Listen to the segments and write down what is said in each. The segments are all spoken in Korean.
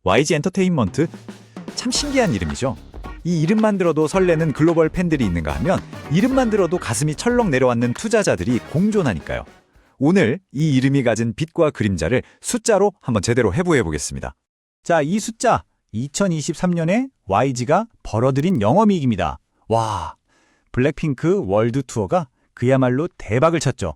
YG 엔터테인먼트? 참 신기한 이름이죠. 이 이름만 들어도 설레는 글로벌 팬들이 있는가 하면 이름만 들어도 가슴이 철렁 내려앉는 투자자들이 공존하니까요. 오늘 이 이름이 가진 빛과 그림자를 숫자로 한번 제대로 해부해 보겠습니다. 자, 이 숫자 2023년에 YG가 벌어들인 영업이익입니다. 와, 블랙핑크 월드 투어가 그야말로 대박을 쳤죠.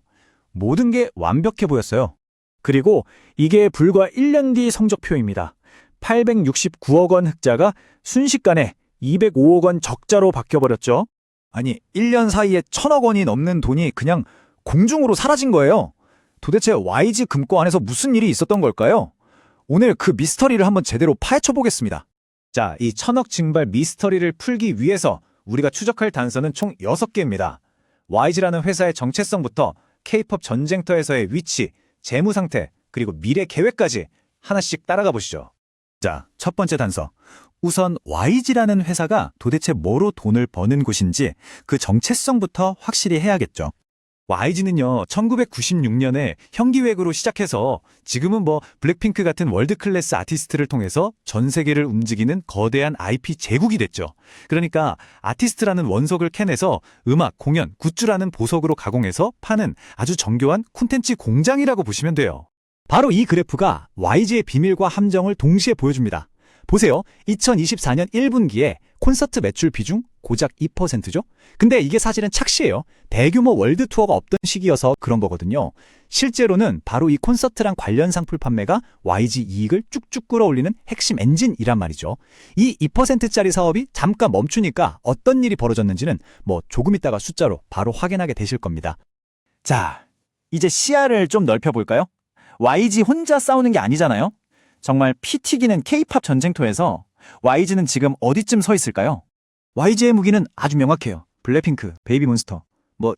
모든 게 완벽해 보였어요. 그리고 이게 불과 1년 뒤 성적표입니다. 869억 원 흑자가 순식간에 205억 원 적자로 바뀌어버렸죠. 아니, 1년 사이에 1,000억 원이 넘는 돈이 그냥 공중으로 사라진 거예요. 도대체 YG 금고 안에서 무슨 일이 있었던 걸까요? 오늘 그 미스터리를 한번 제대로 파헤쳐 보겠습니다. 자, 이 1,000억 증발 미스터리를 풀기 위해서 우리가 추적할 단서는 총 6개입니다. YG라는 회사의 정체성부터 K-팝 전쟁터에서의 위치, 재무 상태, 그리고 미래 계획까지 하나씩 따라가 보시죠. 자, 첫 번째 단서. 우선 YG라는 회사가 도대체 뭐로 돈을 버는 곳인지 그 정체성부터 확실히 해야겠죠. YG는요, 1996년에 형기획으로 시작해서 지금은 블랙핑크 같은 월드클래스 아티스트를 통해서 전 세계를 움직이는 거대한 IP 제국이 됐죠. 그러니까 아티스트라는 원석을 캐내서 음악, 공연, 굿즈라는 보석으로 가공해서 파는 아주 정교한 콘텐츠 공장이라고 보시면 돼요. 바로 이 그래프가 YG의 비밀과 함정을 동시에 보여줍니다. 보세요. 2024년 1분기에 콘서트 매출 비중 고작 2%죠? 근데 이게 사실은 착시예요. 대규모 월드 투어가 없던 시기여서 그런 거거든요. 실제로는 바로 이 콘서트랑 관련 상품 판매가 YG 이익을 쭉쭉 끌어올리는 핵심 엔진이란 말이죠. 이 2%짜리 사업이 잠깐 멈추니까 어떤 일이 벌어졌는지는 조금 있다가 숫자로 바로 확인하게 되실 겁니다. 자, 이제 시야를 좀 넓혀볼까요? YG 혼자 싸우는 게 아니잖아요? 정말 피 튀기는 K-팝 전쟁터에서 YG는 지금 어디쯤 서 있을까요? YG의 무기는 아주 명확해요. 블랙핑크, 베이비몬스터.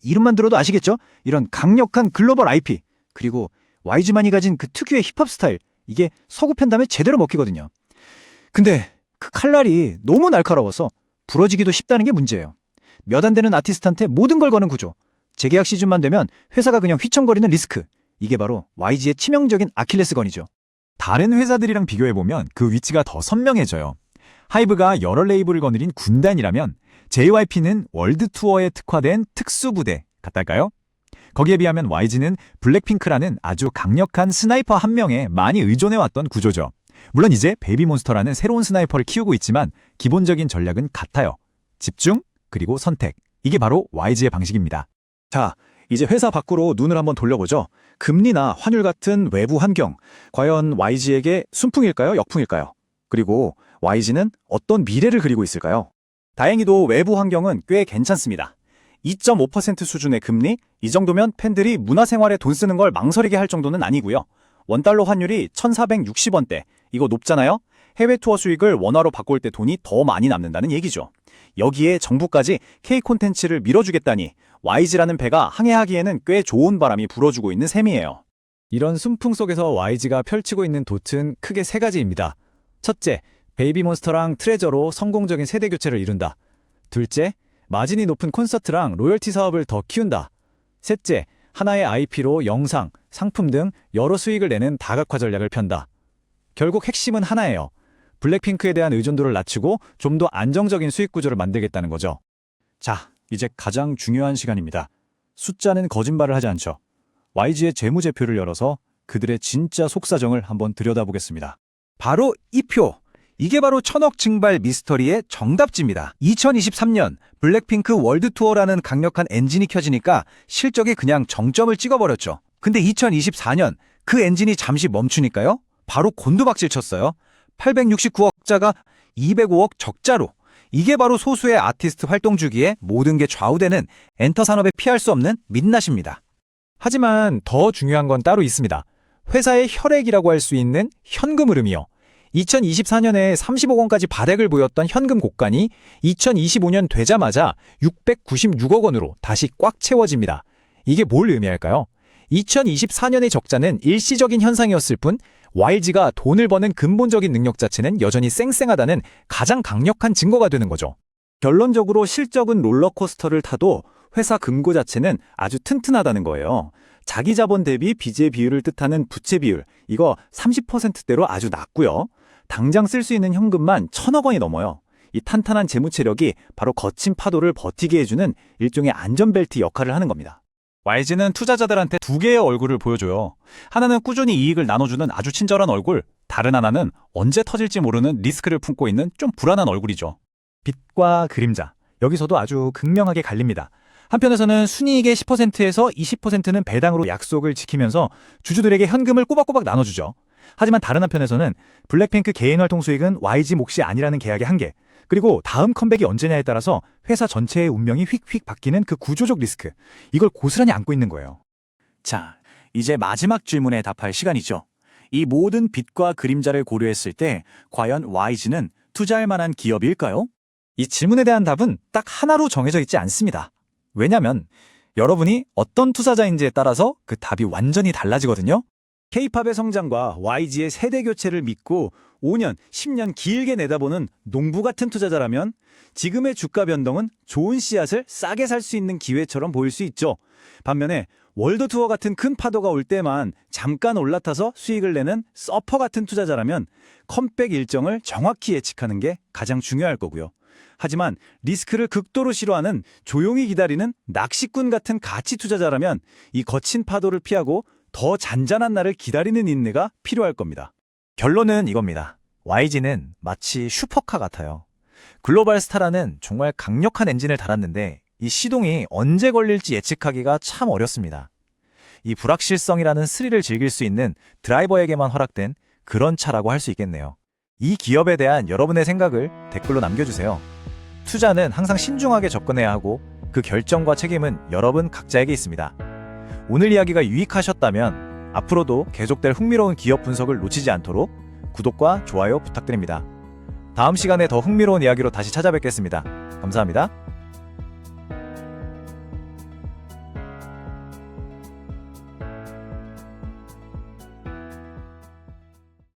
이름만 들어도 아시겠죠? 이런 강력한 글로벌 IP. 그리고 YG만이 가진 그 특유의 힙합 스타일. 이게 서구 팬덤에 제대로 먹히거든요. 근데 그 칼날이 너무 날카로워서 부러지기도 쉽다는 게 문제예요. 몇 안 되는 아티스트한테 모든 걸 거는 구조. 재계약 시즌만 되면 회사가 그냥 휘청거리는 리스크. 이게 바로 YG의 치명적인 아킬레스건이죠. 다른 회사들이랑 비교해보면 그 위치가 더 선명해져요. 하이브가 여러 레이블을 거느린 군단이라면 JYP는 월드 투어에 특화된 특수부대 같달까요? 거기에 비하면 YG는 블랙핑크라는 아주 강력한 스나이퍼 한 명에 많이 의존해왔던 구조죠. 물론 이제 베이비몬스터라는 새로운 스나이퍼를 키우고 있지만 기본적인 전략은 같아요. 집중, 그리고 선택. 이게 바로 YG의 방식입니다. 자, 이제 회사 밖으로 눈을 한번 돌려보죠. 금리나 환율 같은 외부 환경, 과연 YG에게 순풍일까요? 역풍일까요? 그리고 YG는 어떤 미래를 그리고 있을까요? 다행히도 외부 환경은 꽤 괜찮습니다. 2.5% 수준의 금리, 이 정도면 팬들이 문화생활에 돈 쓰는 걸 망설이게 할 정도는 아니고요. 원달러 환율이 1,460원대, 이거 높잖아요? 해외 투어 수익을 원화로 바꿀 때 돈이 더 많이 남는다는 얘기죠. 여기에 정부까지 K 콘텐츠를 밀어주겠다니 YG라는 배가 항해하기에는 꽤 좋은 바람이 불어주고 있는 셈이에요. 이런 순풍 속에서 YG가 펼치고 있는 돛은 크게 3가지입니다. 첫째, 베이비몬스터랑 트레저로 성공적인 세대 교체를 이룬다. 둘째, 마진이 높은 콘서트랑 로열티 사업을 더 키운다. 셋째, 하나의 IP로 영상, 상품 등 여러 수익을 내는 다각화 전략을 편다. 결국 핵심은 하나예요. 블랙핑크에 대한 의존도를 낮추고 좀 더 안정적인 수익 구조를 만들겠다는 거죠. 자, 이제 가장 중요한 시간입니다. 숫자는 거짓말을 하지 않죠. YG의 재무제표를 열어서 그들의 진짜 속사정을 한번 들여다보겠습니다. 바로 이 표! 이게 바로 1,000억 증발 미스터리의 정답지입니다. 2023년 블랙핑크 월드 투어라는 강력한 엔진이 켜지니까 실적이 그냥 정점을 찍어버렸죠. 근데 2024년 그 엔진이 잠시 멈추니까요. 바로 곤두박질 쳤어요. 869억 흑자가 205억 적자로. 이게 바로 소수의 아티스트 활동 주기에 모든 게 좌우되는 엔터 산업에 피할 수 없는 민낯입니다. 하지만 더 중요한 건 따로 있습니다. 회사의 혈액이라고 할 수 있는 현금 흐름이요. 2024년에 30억 원까지 발액을 보였던 현금 곡간이 2025년 되자마자 696억 원으로 다시 꽉 채워집니다. 이게 뭘 의미할까요? 2024년의 적자는 일시적인 현상이었을 뿐 YG가 돈을 버는 근본적인 능력 자체는 여전히 쌩쌩하다는 가장 강력한 증거가 되는 거죠. 결론적으로 실적은 롤러코스터를 타도 회사 금고 자체는 아주 튼튼하다는 거예요. 자기 자본 대비 빚의 비율을 뜻하는 부채 비율, 이거 30%대로 아주 낮고요. 당장 쓸 수 있는 현금만 1,000억 원이 넘어요. 이 탄탄한 재무체력이 바로 거친 파도를 버티게 해주는 일종의 안전벨트 역할을 하는 겁니다. YG는 투자자들한테 두 개의 얼굴을 보여줘요. 하나는 꾸준히 이익을 나눠주는 아주 친절한 얼굴, 다른 하나는 언제 터질지 모르는 리스크를 품고 있는 좀 불안한 얼굴이죠. 빛과 그림자, 여기서도 아주 극명하게 갈립니다. 한편에서는 순이익의 10%에서 20%는 배당으로 약속을 지키면서 주주들에게 현금을 꼬박꼬박 나눠주죠. 하지만 다른 한편에서는 블랙핑크 개인 활동 수익은 YG 몫이 아니라는 계약의 한계, 그리고 다음 컴백이 언제냐에 따라서 회사 전체의 운명이 휙휙 바뀌는 그 구조적 리스크, 이걸 고스란히 안고 있는 거예요. 자, 이제 마지막 질문에 답할 시간이죠. 이 모든 빛과 그림자를 고려했을 때 과연 YG는 투자할 만한 기업일까요? 이 질문에 대한 답은 딱 하나로 정해져 있지 않습니다. 왜냐면 여러분이 어떤 투자자인지에 따라서 그 답이 완전히 달라지거든요. K-팝의 성장과 YG의 세대 교체를 믿고 5년, 10년 길게 내다보는 농부 같은 투자자라면 지금의 주가 변동은 좋은 씨앗을 싸게 살 수 있는 기회처럼 보일 수 있죠. 반면에 월드 투어 같은 큰 파도가 올 때만 잠깐 올라타서 수익을 내는 서퍼 같은 투자자라면 컴백 일정을 정확히 예측하는 게 가장 중요할 거고요. 하지만 리스크를 극도로 싫어하는 조용히 기다리는 낚시꾼 같은 가치 투자자라면 이 거친 파도를 피하고 더 잔잔한 날을 기다리는 인내가 필요할 겁니다. 결론은 이겁니다. YG는 마치 슈퍼카 같아요. 글로벌 스타라는 정말 강력한 엔진을 달았는데 이 시동이 언제 걸릴지 예측하기가 참 어렵습니다. 이 불확실성이라는 스릴을 즐길 수 있는 드라이버에게만 허락된 그런 차라고 할 수 있겠네요. 이 기업에 대한 여러분의 생각을 댓글로 남겨주세요. 투자는 항상 신중하게 접근해야 하고 그 결정과 책임은 여러분 각자에게 있습니다. 오늘 이야기가 유익하셨다면 앞으로도 계속될 흥미로운 기업 분석을 놓치지 않도록 구독과 좋아요 부탁드립니다. 다음 시간에 더 흥미로운 이야기로 다시 찾아뵙겠습니다. 감사합니다.